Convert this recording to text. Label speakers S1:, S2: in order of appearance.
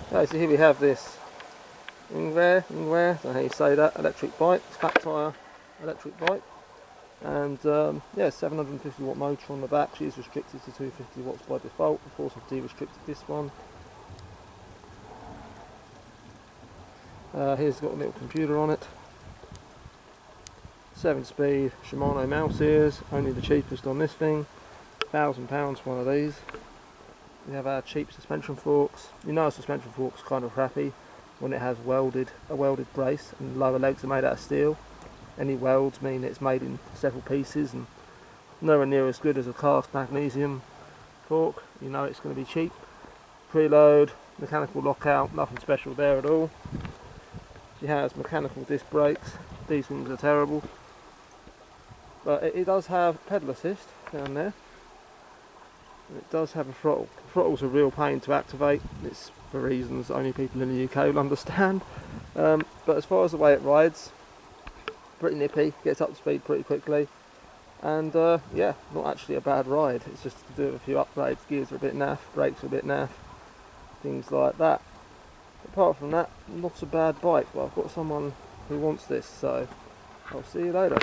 S1: Okay, so here we have this ENGWE, I don't know how you say that, electric bike, fat tyre electric bike. And yeah, 750 watt motor on the back. She is restricted to 250 watts by default. Of course I've de-restricted this one. Here's got a little computer on it. 7-speed Shimano mouse ears, only the cheapest on this thing. £1,000 one of these. We have our cheap suspension forks. You know a suspension fork's kind of crappy when it has a welded brace and lower legs are made out of steel. Any welds mean it's made in several pieces and nowhere near as good as a cast magnesium fork. You know it's going to be cheap. Preload, mechanical lockout, nothing special there at all. She has mechanical disc brakes. These things are terrible. But it does have pedal assist down there. And it does have a throttle. The throttle's a real pain to activate. It's for reasons only people in the UK will understand. But as far as the way it rides, pretty nippy, gets up to speed pretty quickly. And yeah, not actually a bad ride. It's just to do with a few upgrades. Gears are a bit naff, brakes are a bit naff, things like that. Apart from that, not a bad bike. But I've got someone who wants this, so I'll see you later.